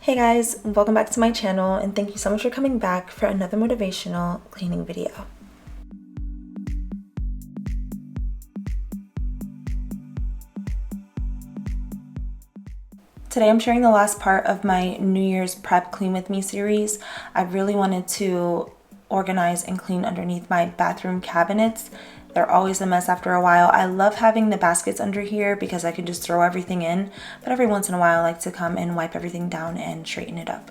Hey guys, welcome back to my channel and thank you so much for coming back for another motivational cleaning video. Today I'm sharing the last part of my New Year's Prep Clean With Me series. I really wanted to organize and clean underneath my bathroom cabinets. They're always a mess after a while. I love having the baskets under here because I can just throw everything in, but every once in a while I like to come and wipe everything down and straighten it up.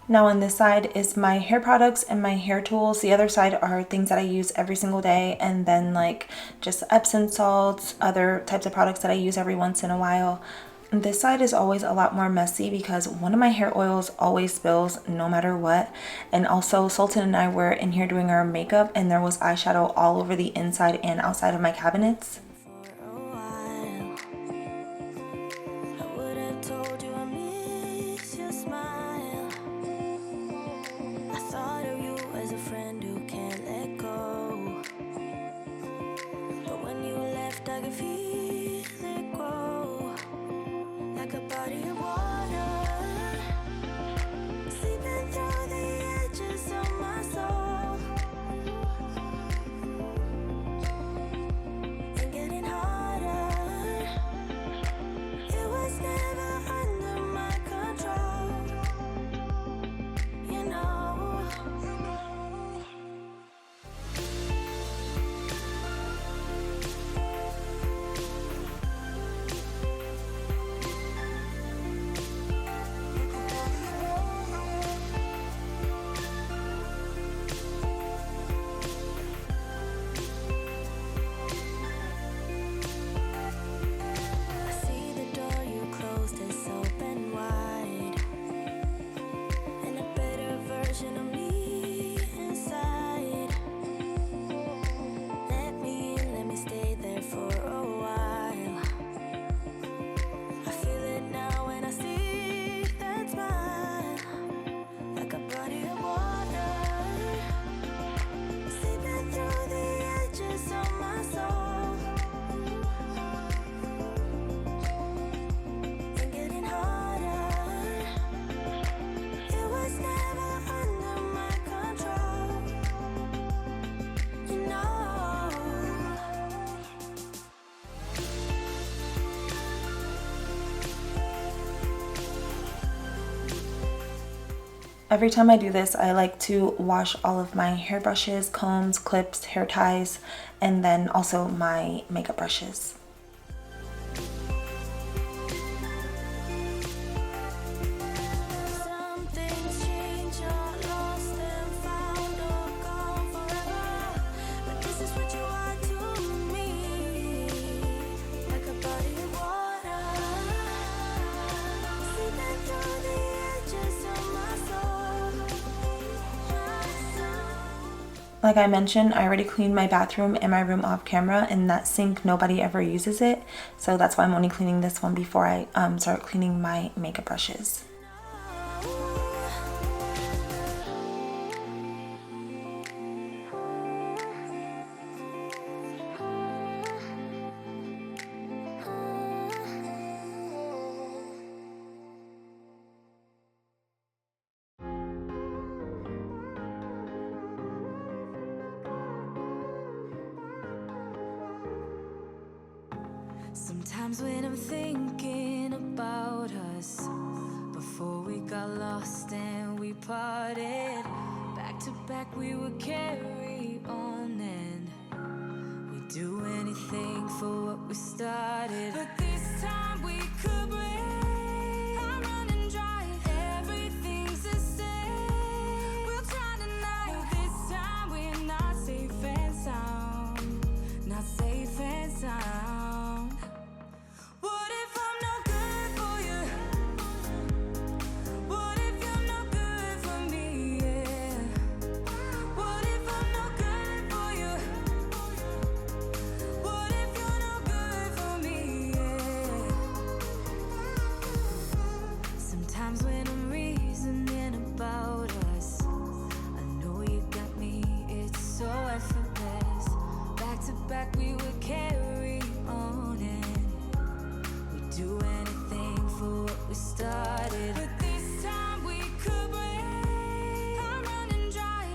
Now on this side is my hair products and my hair tools. The other side are things that I use every single day, and then like just Epsom salts, other types of products that I use every once in a while. And this side is always a lot more messy because one of my hair oils always spills no matter what. And also Sultan and I were in here doing our makeup and there was eyeshadow all over the inside and outside of my cabinets. Every time I do this, I like to wash all of my hairbrushes, combs, clips, hair ties, and then also my makeup brushes. Like I mentioned, I already cleaned my bathroom and my room off camera, and that sink, nobody ever uses it. So that's why I'm only cleaning this one before I start cleaning my makeup brushes. Sometimes when I'm thinking about us, before we got lost and we parted, back to back we would carry on and we'd do anything for what we started. But this time we could break. I'm running dry, everything's the same. We'll try tonight. This time we're not safe and sound, not safe and sound. What if I'm no good for you? What if you're no good for me? Yeah. What if I'm no good for you? What if you're no good for me? Yeah. Sometimes when I'm reasoning about us, I know you got me, it's so effortless. Back to back we would carry on and we'd do anything for what we started. But this time we could break. I'm running dry,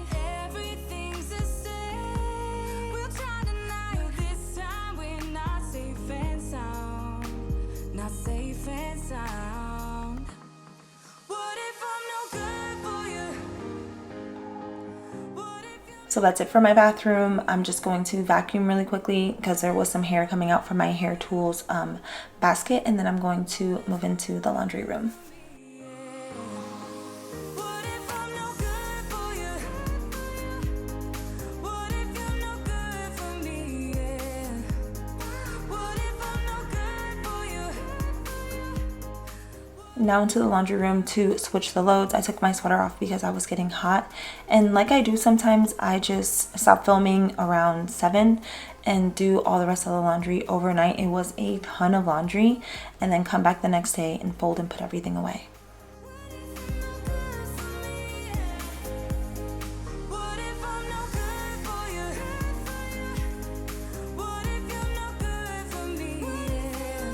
everything's the same. We'll try tonight. This time we're not safe and sound, not safe and sound. What if I'm no good for you? What if you So that's it for my bathroom. I'm just going to vacuum really quickly because there was some hair coming out from my hair tools basket, and then I'm going to move into the laundry room. What if I'm no good for you? What if you're no good for me? Yeah. What if I'm no good for you? Now into the laundry room to switch the loads. I took my sweater off because I was getting hot, and like I do sometimes, I just stop filming around 7 and do all the rest of the laundry overnight. It was a ton of laundry, and then come back the next day and fold and put everything away. What if I'm no good for you? What if you're no good for me? Yeah.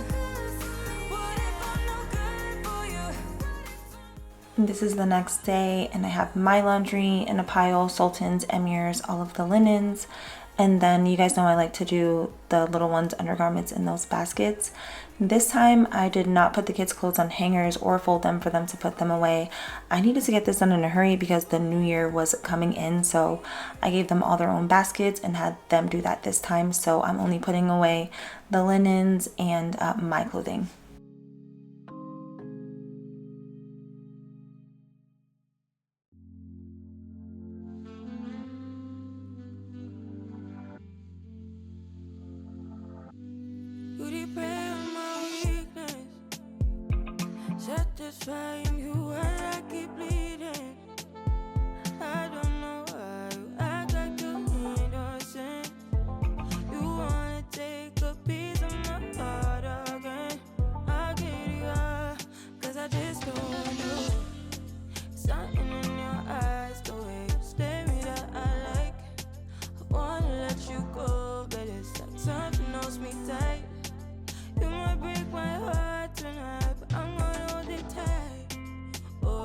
What if I'm no good for you? This is the next day, and I have my laundry in a pile, Sultan's, Emir's, all of the linens. And then you guys know I like to do the little ones' undergarments in those baskets. This time I did not put the kids' clothes on hangers or fold them for them to put them away. I needed to get this done in a hurry because the new year was coming in, so I gave them all their own baskets and had them do that this time. So I'm only putting away the linens and my clothing. You repair my weakness, satisfying you when I keep bleeding. I don't know why you act like you innocent. You wanna take a piece of my heart again. I get it, 'cause I just don't want you. Something in your eyes, the way you stare at me that I like. I wanna let you go, but it's like something holds me tight. You might break my heart tonight, but I'm gonna hold it tight. Oh,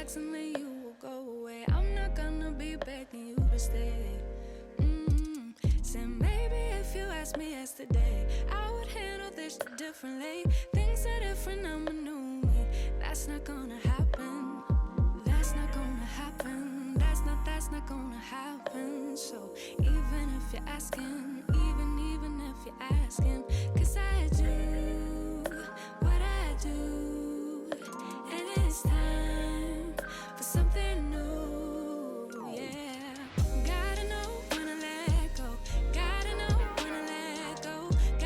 relax and then you will go away. I'm not gonna be begging you to stay. Said maybe if you asked me yesterday, I would handle this differently. Things are different, I'm a new me. That's not gonna happen. That's not gonna happen. That's not gonna happen. So even if you're asking, even if you're asking, 'cause I do what I do, and it's time for something new. Yeah, gotta know when to let go. Gotta know when to let go.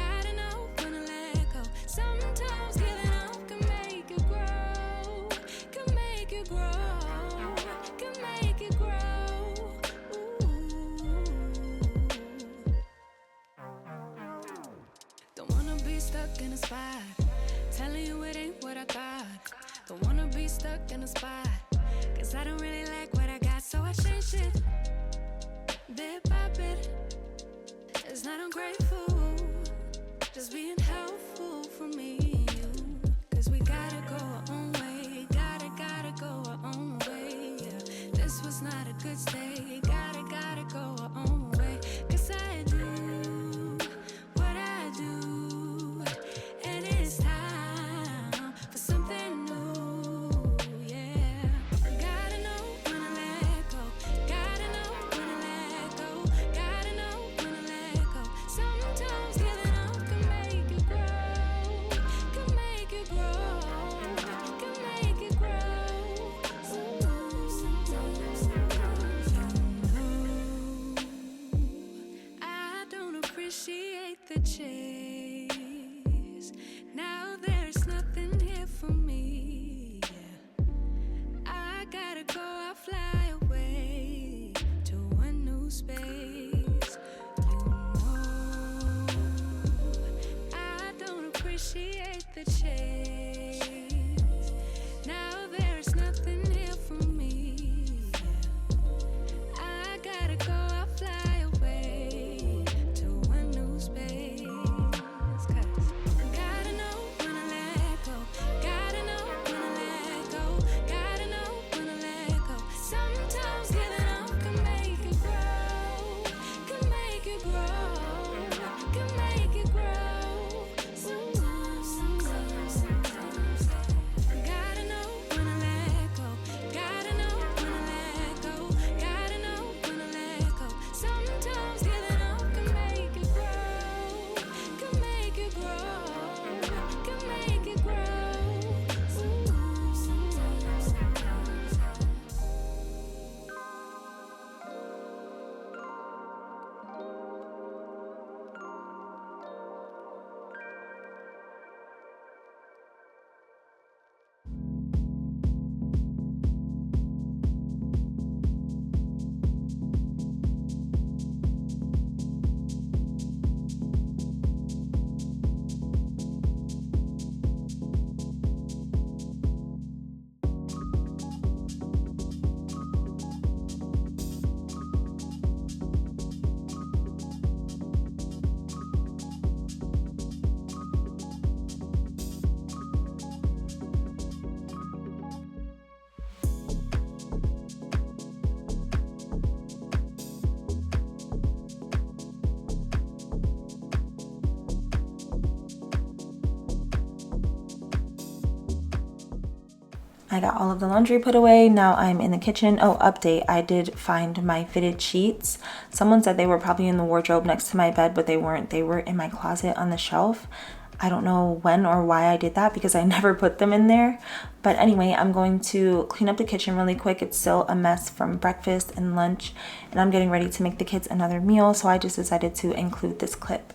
Gotta know when to let go. Sometimes giving up can make you grow. Can make you grow. Can make you grow. Don't wanna be stuck in a spot, telling you it ain't what I thought. Don't wanna be stuck in a spot, 'cause I don't really like what I got, so I changed it bit by bit. It's not ungrateful, just being helpful for me and you. 'Cause we gotta go our own way, gotta go our own way. Yeah, this was not a good stay, gotta go our own way. 'Cause I do what I do, and it's time for something new. Yeah, gotta know when to let go. Gotta know when to let go. Gotta know when to let go. Sometimes giving up can make you grow. Can make you grow. Can make you grow. I don't appreciate the chase. Now there's nothing here for me. I gotta go, I'll fly away to a new space. You know, I don't appreciate the chase. Now there's nothing here for me. I gotta go, I'll fly away to a new space. 'Cause gotta know when to let go. Gotta know when to let go. Gotta know when to let go. Sometimes giving up can make you grow. Can make you grow. Can make you grow. Sometimes. Gotta know when to let go. Gotta know when to let go. Gotta know when to let go. Sometimes giving up can make you grow. Can make you grow. Can make you grow. I got all of the laundry put away. Now I'm in the kitchen. Oh, update. I did find my fitted sheets. Someone said they were probably in the wardrobe next to my bed, but they weren't. They were in my closet on the shelf. I don't know when or why I did that because I never put them in there. But anyway, I'm going to clean up the kitchen really quick. It's still a mess from breakfast and lunch, and I'm getting ready to make the kids another meal. So I just decided to include this clip.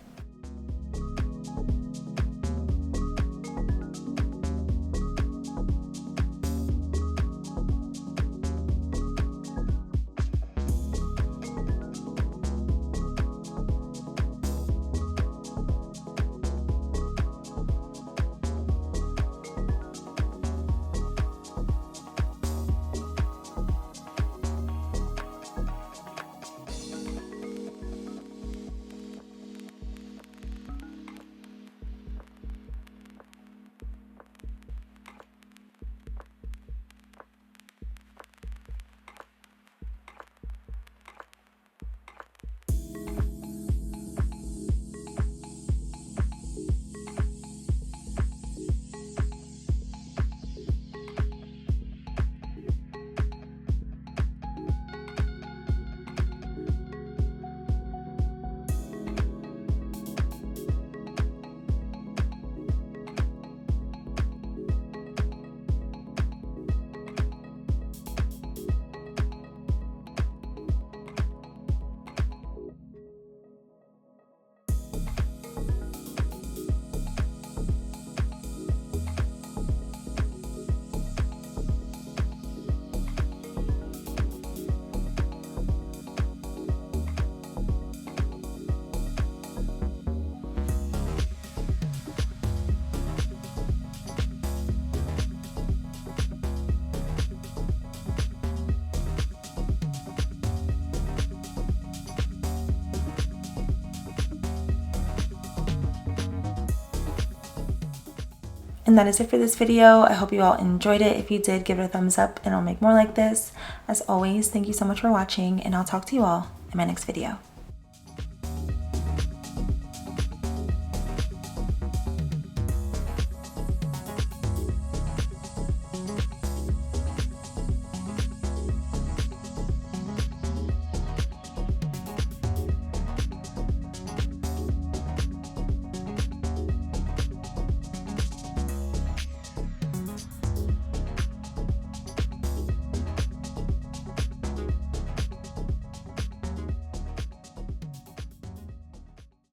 And that is it for this video. I hope you all enjoyed it. If you did, give it a thumbs up and I'll make more like this. As always, thank you so much for watching, and I'll talk to you all in my next video.